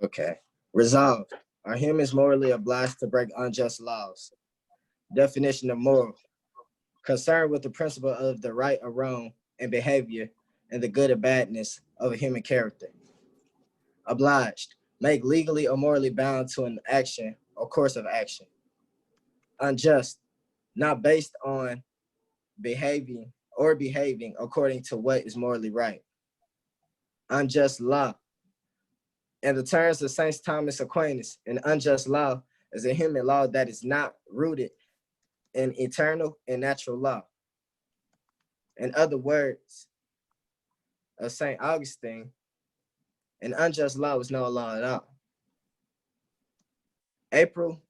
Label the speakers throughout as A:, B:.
A: Okay. Resolved. Are humans morally obliged to break unjust laws? Definition of moral. Concerned with the principle of the right or wrong in behavior and the good or badness of a human character. Obliged. Make legally or morally bound to an action or course of action. Unjust. Not based on behaving according to what is morally right. Unjust law. In the terms of St. Thomas Aquinas, an unjust law is a human law that is not rooted in eternal and natural law. In other words, of St. Augustine, an unjust law is no law at all.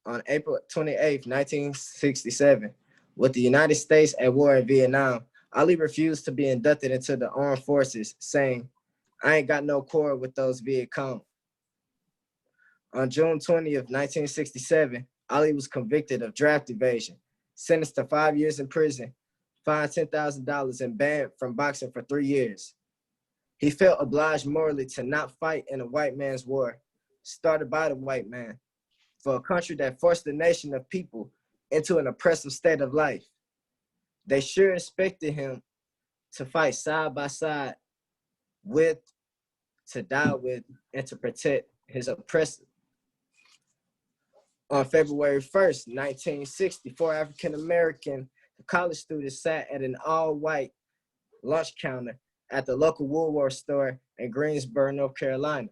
A: On April 28th, 1967, with the United States at war in Vietnam, Ali refused to be inducted into the armed forces, saying, "I ain't got no quarrel with those Viet Cong." On June 20th, 1967, Ali was convicted of draft evasion, sentenced to 5 years in prison, fined $10,000, and banned from boxing for 3 years. He felt obliged morally to not fight in a white man's war, started by the white man, for a country that forced a nation of people into an oppressive state of life. They sure expected him to fight side by side with, to die with, and to protect his oppressor. On February 1st, 1964, African-American college students sat at an all-white lunch counter at the local Woolworth store in Greensboro, North Carolina.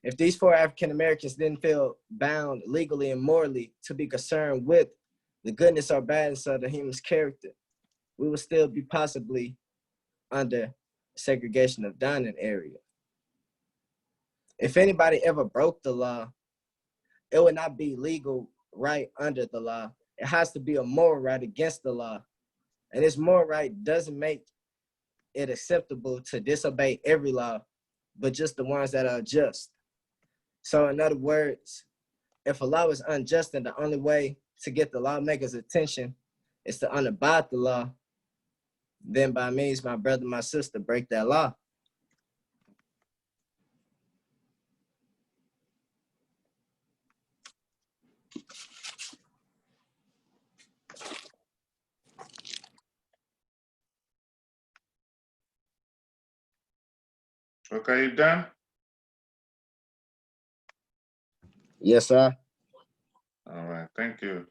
A: If these 4 African-Americans didn't feel bound legally and morally to be concerned with the goodness or badness of the human's character, we would still be possibly under segregation of dining area. If anybody ever broke the law, it would not be legal right under the law. It has to be a moral right against the law. And this moral right doesn't make it acceptable to disobey every law, but just the ones that are just. So in other words, if a law is unjust and the only way to get the lawmaker's attention is to unabide the law, then by means, my brother, my sister, break that law.
B: Okay, you done?
A: Yes, sir.
B: All right, thank you.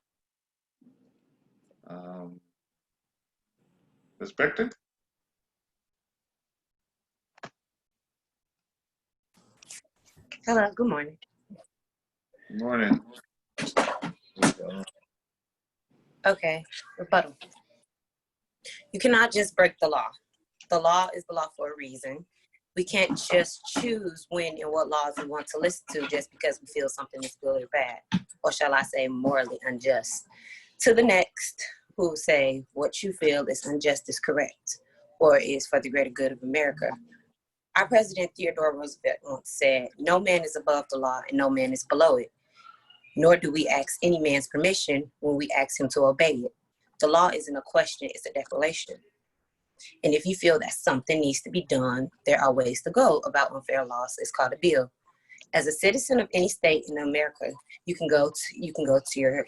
B: Respected?
C: Hello, good morning.
B: Good morning.
C: Okay, rebuttal. You cannot just break the law. The law is the law for a reason. We can't just choose when and what laws we want to listen to just because we feel something is good or bad, or shall I say morally unjust. To the next, who say what you feel is unjust is correct, or is for the greater good of America. Our President Theodore Roosevelt once said, "No man is above the law and no man is below it, nor do we ask any man's permission when we ask him to obey it. The law isn't a question, it's a declaration. And if you feel that something needs to be done, there are ways to go about unfair laws. It's called a bill. As a citizen of any state in America, you can go to your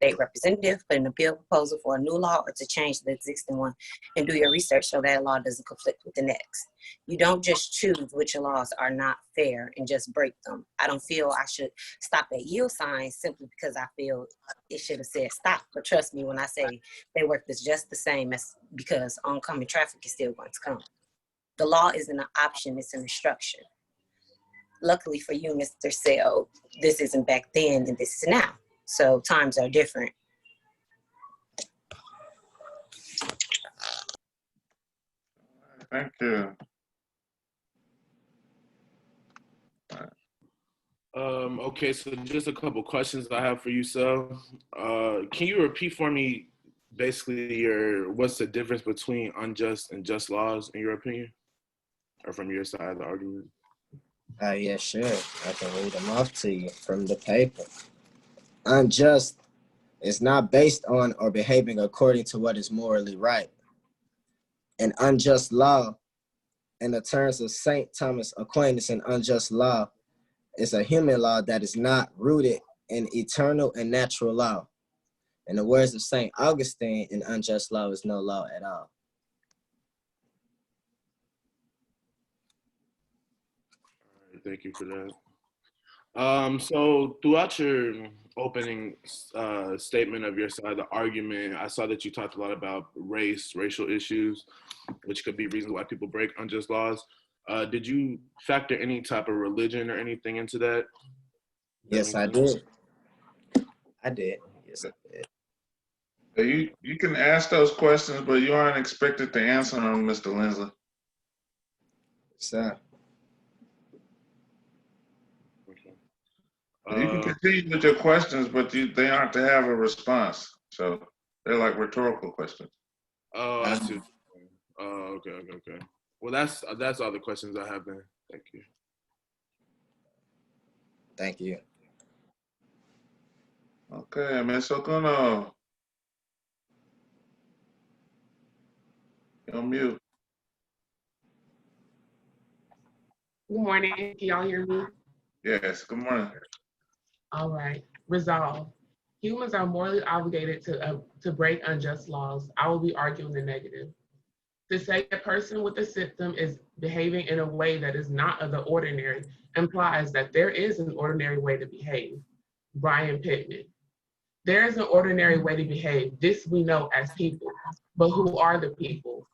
C: state representative, put in a bill proposal for a new law or to change the existing one, and do your research so that law doesn't conflict with the next. You don't just choose which laws are not fair and just break them. I don't feel I should stop at yield signs simply because I feel it should have said stop. But trust me when I say they work is just the same as because oncoming traffic is still going to come. The law isn't an option, it's an instruction. Luckily for you, Mr. Sale, this isn't back then and this is now. So times are different.
B: Thank you.
D: Okay, so just a couple questions I have for you, so can you repeat for me basically what's the difference between unjust and just laws in your opinion, or from your side of the argument?
A: Yeah, sure. I can read them off to you from the paper. Unjust is not based on or behaving according to what is morally right. An unjust law, in the terms of St. Thomas Aquinas, an unjust law It's a human law that is not rooted in eternal and natural law. In the words of St. Augustine, an unjust law is no law at all.
D: All right, thank you for that. So throughout your opening statement of your side, the argument, I saw that you talked a lot about racial issues, which could be reasons why people break unjust laws. Did you factor any type of religion or anything into that?
A: Yes, I did. I did. Yes, I did.
B: You can ask those questions, but you aren't expected to answer them, Mr. Lindsley.
A: Sir.
B: You can continue with your questions, but they aren't to have a response. So they're like rhetorical questions.
D: Oh, I see. Oh, okay. Well, that's all the questions I have then. Thank you.
A: Thank you.
B: Okay, Ms. Okuno. You're on mute.
E: Good morning. Can y'all hear me?
B: Yes, good morning.
E: All right. Resolve. Humans are morally obligated to break unjust laws. I will be arguing the negative. To say a person with a symptom is behaving in a way that is not of the ordinary implies that there is an ordinary way to behave. Brian Pittman. There is an ordinary way to behave. This we know as people. But who are the people?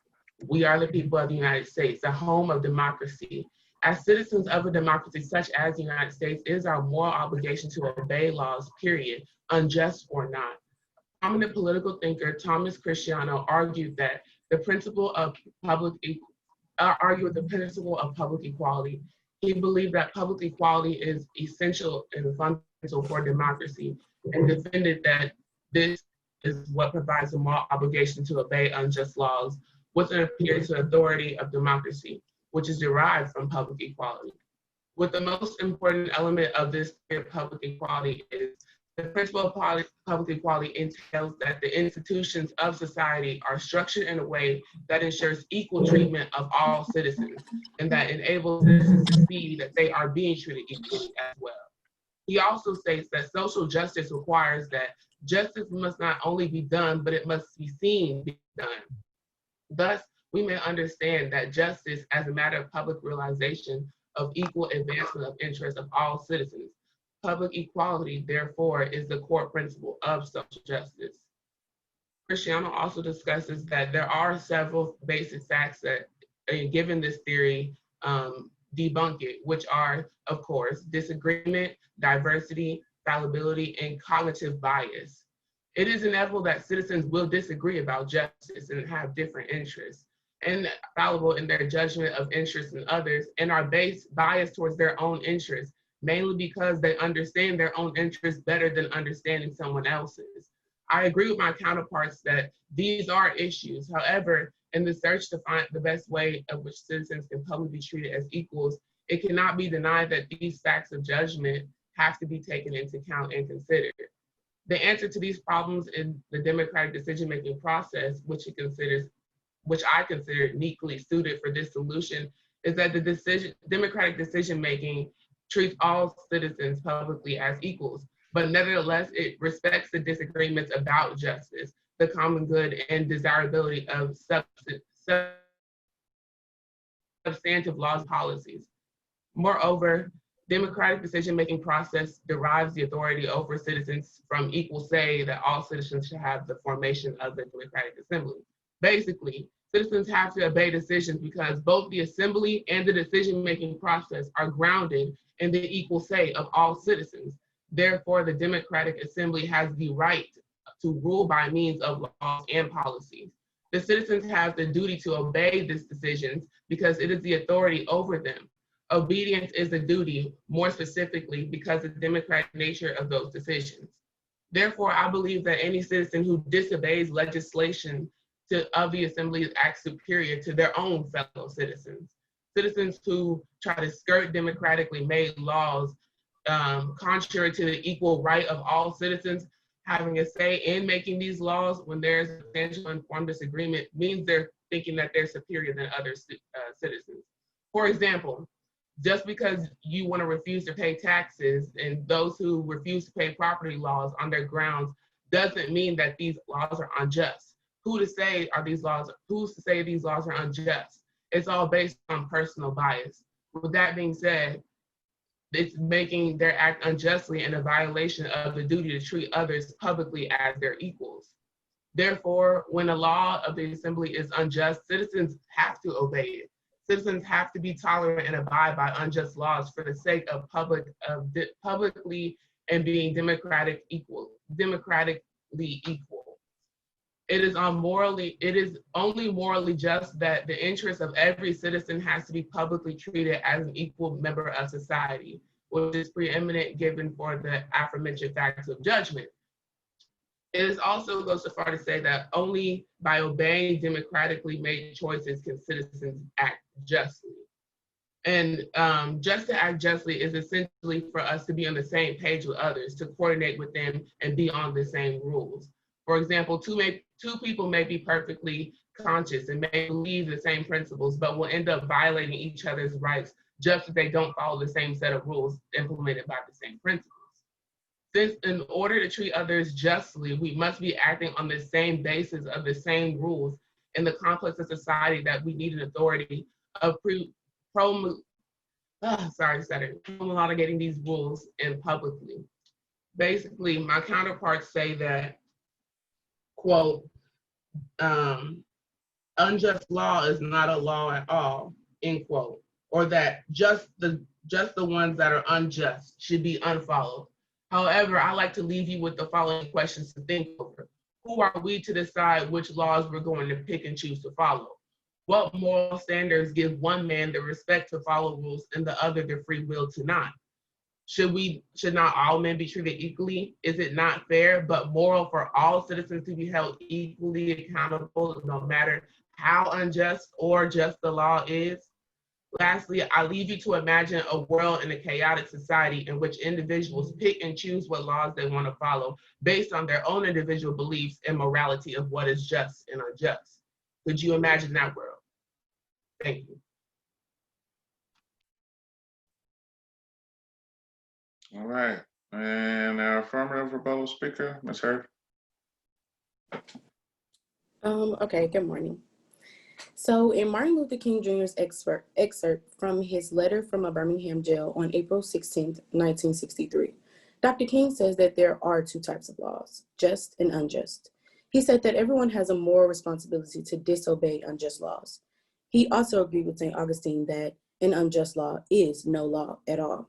E: We are the people of the United States, the home of democracy. As citizens of a democracy such as the United States, it is our moral obligation to obey laws, period, unjust or not. Prominent political thinker Thomas Cristiano argued that the principle of public equality. He believed that public equality is essential and fundamental for democracy, and defended that this is what provides a moral obligation to obey unjust laws with an appearance to authority of democracy, which is derived from public equality. What the most important element of this theory of public equality is the principle of public equality entails that the institutions of society are structured in a way that ensures equal treatment of all citizens and that enables citizens to see that they are being treated equally as well. He also states that social justice requires that justice must not only be done, but it must be seen being done. Thus, we may understand that justice as a matter of public realization of equal advancement of interests of all citizens. Public equality, therefore, is the core principle of social justice. Cristiano also discusses that there are several basic facts that, given this theory, debunk it, which are, of course, disagreement, diversity, fallibility, and cognitive bias. It is inevitable that citizens will disagree about justice and have different interests, and fallible in their judgment of interests in others, and are biased towards their own interests, mainly because they understand their own interests better than understanding someone else's. I agree with my counterparts that these are issues. However, in the search to find the best way of which citizens can publicly be treated as equals, it cannot be denied that these facts of judgment have to be taken into account and considered. The answer to these problems in the democratic decision-making process, which I consider uniquely suited for this solution, is that the democratic decision-making treats all citizens publicly as equals, but nevertheless, it respects the disagreements about justice, the common good, and desirability of substantive laws and policies. Moreover, democratic decision-making process derives the authority over citizens from equal say that all citizens should have the formation of the democratic assembly. Basically, citizens have to obey decisions because both the assembly and the decision-making process are grounded in the equal say of all citizens. Therefore, the democratic assembly has the right to rule by means of laws and policies. The citizens have the duty to obey these decisions because it is the authority over them. Obedience is a duty, more specifically because of the democratic nature of those decisions. Therefore, I believe that any citizen who disobeys legislation of the assembly acts superior to their own fellow citizens. Citizens who try to skirt democratically made laws contrary to the equal right of all citizens having a say in making these laws when there's a substantial informed disagreement means they're thinking that they're superior than other citizens. For example, Just because you want to refuse to pay taxes and those who refuse to pay property laws on their grounds doesn't mean that these laws are unjust. Who's to say these laws are unjust? It's all based on personal bias. With that being said, it's making their act unjustly and a violation of the duty to treat others publicly as their equals. Therefore, when a law of the assembly is unjust, citizens have to obey it. Citizens have to be tolerant and abide by unjust laws for the sake of publicly and being democratically equal. It is only morally just that the interests of every citizen has to be publicly treated as an equal member of society, which is preeminent given for the aforementioned facts of judgment. It is also goes so far to say that only by obeying democratically made choices can citizens act justly. And just to act justly is essentially for us to be on the same page with others, to coordinate with them and be on the same rules. For example, two people may be perfectly conscious and may believe the same principles, but will end up violating each other's rights just if they don't follow the same set of rules implemented by the same principles. Since in order to treat others justly, we must be acting on the same basis of the same rules in the complex of society that we need an authority of promulgating these rules and publicly. Basically, my counterparts say that, quote, unjust law is not a law at all, end quote, or that just the ones that are unjust should be unfollowed. However, I like to leave you with the following questions to think over. Who are we to decide which laws we're going to pick and choose to follow? What moral standards give one man the respect to follow rules and the other the free will to not? Should not all men be treated equally? Is it not fair but moral for all citizens to be held equally accountable no matter how unjust or just the law is? Lastly, I leave you to imagine a world in a chaotic society in which individuals pick and choose what laws they want to follow based on their own individual beliefs and morality of what is just and unjust. Could you imagine that world? Thank you.
B: All right. And our affirmative rebuttal speaker, Ms. Hurd.
F: Okay, good morning. So in Martin Luther King Jr.'s excerpt from his letter from a Birmingham jail on April 16, 1963, Dr. King says that there are two types of laws, just and unjust. He said that everyone has a moral responsibility to disobey unjust laws. He also agreed with St. Augustine that an unjust law is no law at all.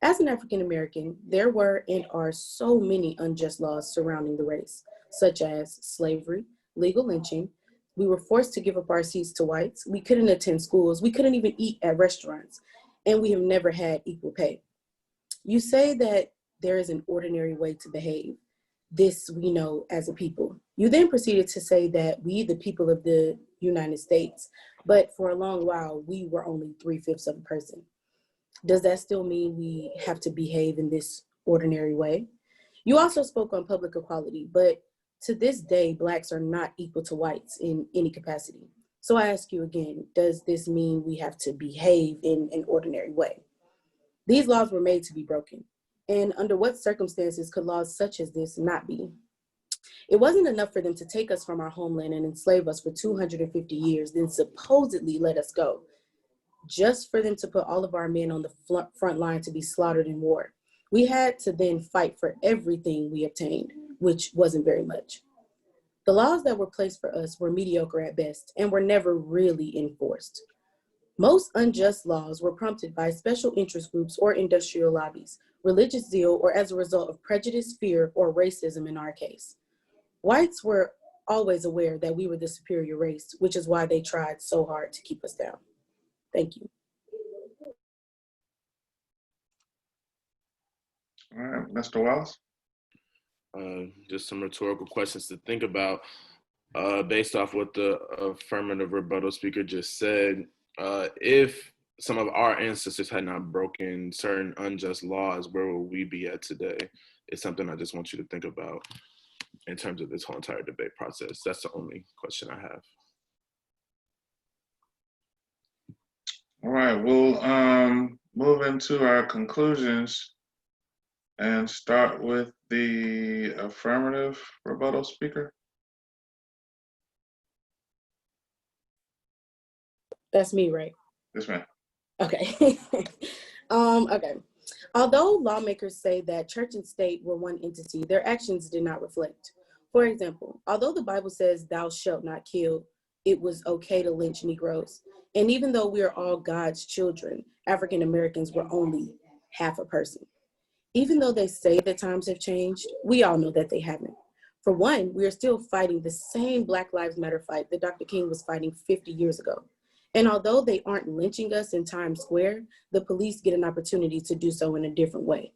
F: As an African American, there were and are so many unjust laws surrounding the race, such as slavery, legal lynching. We were forced to give up our seats to whites. We couldn't attend schools. We couldn't even eat at restaurants. And we have never had equal pay. You say that there is an ordinary way to behave. This we know as a people. You then proceeded to say that we, the people of the United States, but for a long while, we were only 3/5 of a person. Does that still mean we have to behave in this ordinary way? You also spoke on public equality, but to this day, Blacks are not equal to whites in any capacity. So I ask you again, does this mean we have to behave in an ordinary way? These laws were made to be broken. And under what circumstances could laws such as this not be? It wasn't enough for them to take us from our homeland and enslave us for 250 years, then supposedly let us go, just for them to put all of our men on the front line to be slaughtered in war. We had to then fight for everything we obtained, which wasn't very much. The laws that were placed for us were mediocre at best and were never really enforced. Most unjust laws were prompted by special interest groups or industrial lobbies, religious zeal, or as a result of prejudice, fear, or racism in our case. Whites were always aware that we were the superior race, which is why they tried so hard to keep us down. Thank you.
B: All right, Mr. Wallace.
D: Just some rhetorical questions to think about based off what the affirmative rebuttal speaker just said. If some of our ancestors had not broken certain unjust laws, where would we be at today? It's something I just want you to think about in terms of this whole entire debate process. That's the only question I have.
B: All right, we'll move into our conclusions and start with the affirmative rebuttal speaker.
F: That's me, right?
B: Yes, ma'am.
F: Okay. Okay. Although lawmakers say that church and state were one entity, their actions did not reflect. For example, although the Bible says thou shalt not kill, it was okay to lynch Negroes. And even though we are all God's children, African Americans were only half a person. Even though they say that times have changed, we all know that they haven't. For one, we are still fighting the same Black Lives Matter fight that Dr. King was fighting 50 years ago. And although they aren't lynching us in Times Square, the police get an opportunity to do so in a different way.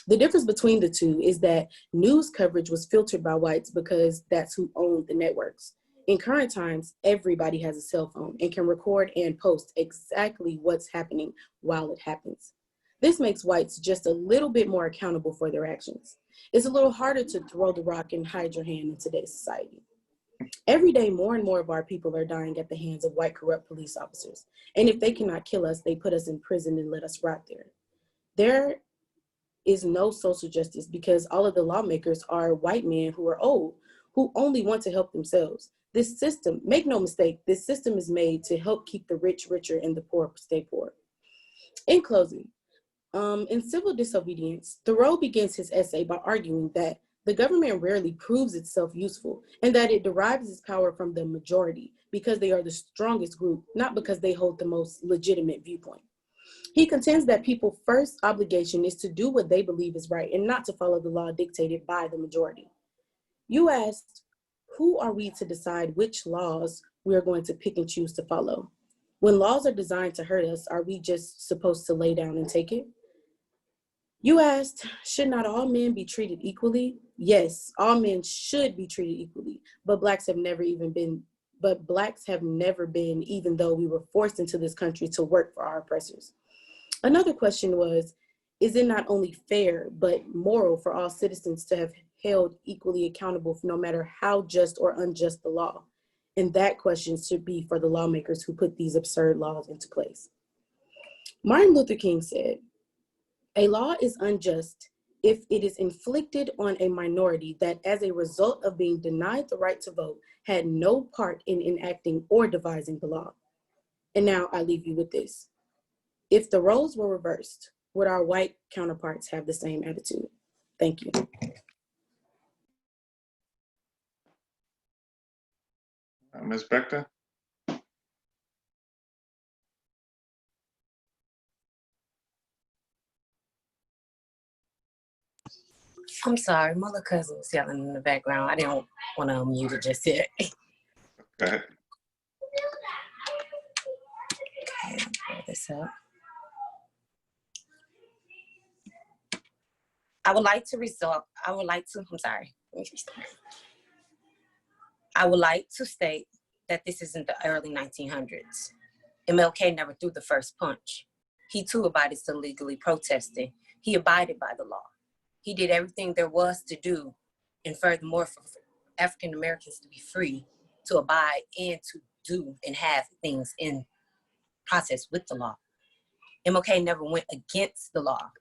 F: The difference between the two is that news coverage was filtered by whites because that's who owned the networks. In current times, everybody has a cell phone and can record and post exactly what's happening while it happens. This makes whites just a little bit more accountable for their actions. It's a little harder to throw the rock and hide your hand in today's society. Every day, more and more of our people are dying at the hands of white corrupt police officers. And if they cannot kill us, they put us in prison and let us rot there. There is no social justice because all of the lawmakers are white men who are old, who only want to help themselves. This system, make no mistake, this system is made to help keep the rich richer and the poor stay poor. In closing, in Civil Disobedience, Thoreau begins his essay by arguing that the government rarely proves itself useful and that it derives its power from the majority because they are the strongest group, not because they hold the most legitimate viewpoint. He contends that people's first obligation is to do what they believe is right and not to follow the law dictated by the majority. You asked, who are we to decide which laws we are going to pick and choose to follow? When laws are designed to hurt us, are we just supposed to lay down and take it? You asked, should not all men be treated equally? Yes, all men should be treated equally, but blacks have never been, even though we were forced into this country to work for our oppressors. Another question was, is it not only fair, but moral for all citizens to have held equally accountable no matter how just or unjust the law? And that question should be for the lawmakers who put these absurd laws into place. Martin Luther King said, a law is unjust if it is inflicted on a minority that, as a result of being denied the right to vote, had no part in enacting or devising the law. And now I leave you with this. If the roles were reversed, would our white counterparts have the same attitude? Thank you.
B: Ms. Bector?
C: I'm sorry, my little cousin was yelling in the background. I didn't want to unmute it just yet.
B: Go ahead.
C: Okay, pull this up. I would like to state that this isn't the early 1900s. MLK never threw the first punch. He too abided to legally protesting. He abided by the law. He did everything there was to do, and furthermore, for African Americans to be free, to abide and to do and have things in process with the law. MLK never went against the law,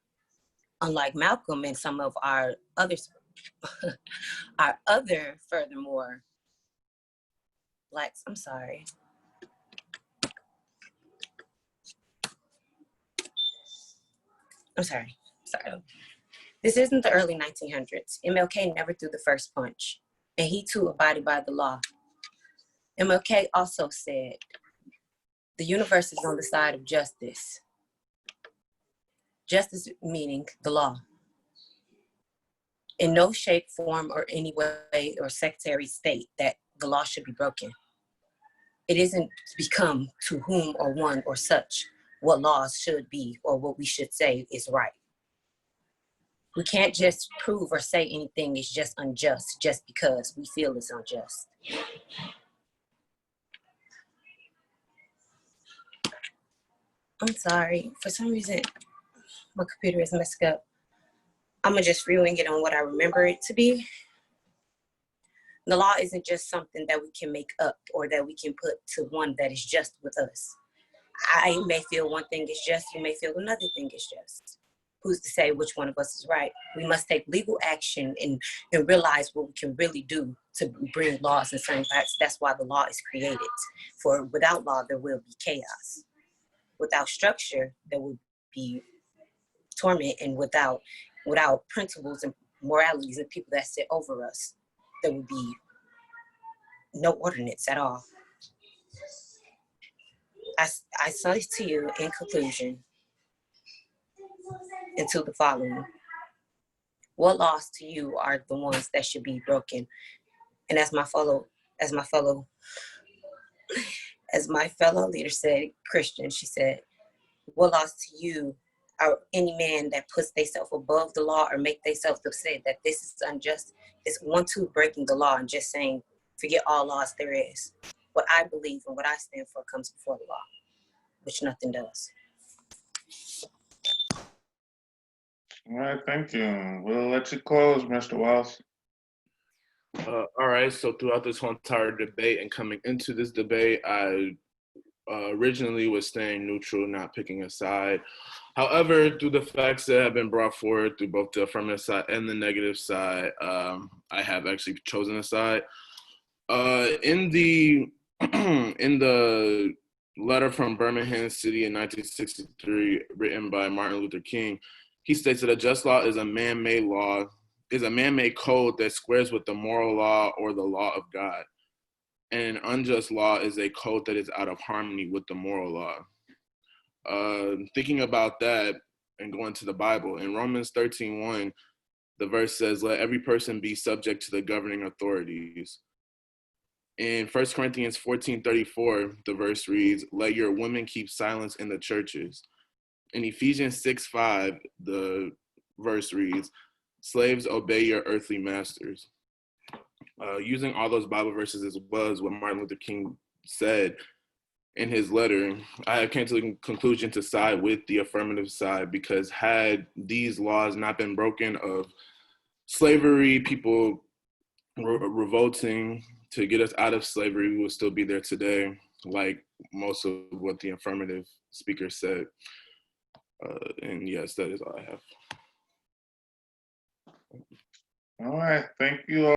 C: unlike Malcolm and some of our others, furthermore, blacks. I'm sorry. Sorry. This isn't the early 1900s. MLK never threw the first punch, and he too abided by the law. MLK also said, the universe is on the side of justice. Justice meaning the law. In no shape, form, or any way or sectary state that the law should be broken. It isn't to become to whom or one or such what laws should be or what we should say is right. We can't just prove or say anything is just unjust just because we feel it's unjust. I'm sorry, for some reason, my computer is messed up. I'm gonna just rewing it on what I remember it to be. The law isn't just something that we can make up or that we can put to one that is just with us. I may feel one thing is just, you may feel another thing is just. Who's to say which one of us is right? We must take legal action and realize what we can really do to bring laws and certain facts. That's why the law is created. For without law, there will be chaos. Without structure, there will be torment, and without principles and moralities and people that sit over us, there would be no ordinance at all. I say to you in conclusion, into the following: what laws to you are the ones that should be broken? And as my fellow leader said, Christian, she said, what laws to you are any man that puts themselves above the law or make themselves to say that this is unjust? It's 1-2 breaking the law and just saying, forget all laws there is. What I believe and what I stand for comes before the law, which nothing does.
B: All right, thank you. We'll let you close, Mr. Wells.
D: All right, so throughout this whole entire debate and coming into this debate, I originally was staying neutral, not picking a side. However, through the facts that have been brought forward through both the affirmative side and the negative side, I have actually chosen a side. In the in the letter from Birmingham City in 1963, written by Martin Luther King, he states that a just law is a man-made law, is a man-made code that squares with the moral law or the law of God. And an unjust law is a code that is out of harmony with the moral law. Thinking about that and going to the Bible, in Romans 13:1, the verse says, let every person be subject to the governing authorities. In 1 Corinthians 14:34, the verse reads, let your women keep silence in the churches. In Ephesians 6:5, the verse reads, slaves, obey your earthly masters. Using all those Bible verses as well as what Martin Luther King said in his letter, I came to the conclusion to side with the affirmative side, because had these laws not been broken of slavery, people revolting to get us out of slavery, we would still be there today, like most of what the affirmative speaker said. And yes, that is all I have.
B: All right, thank you all.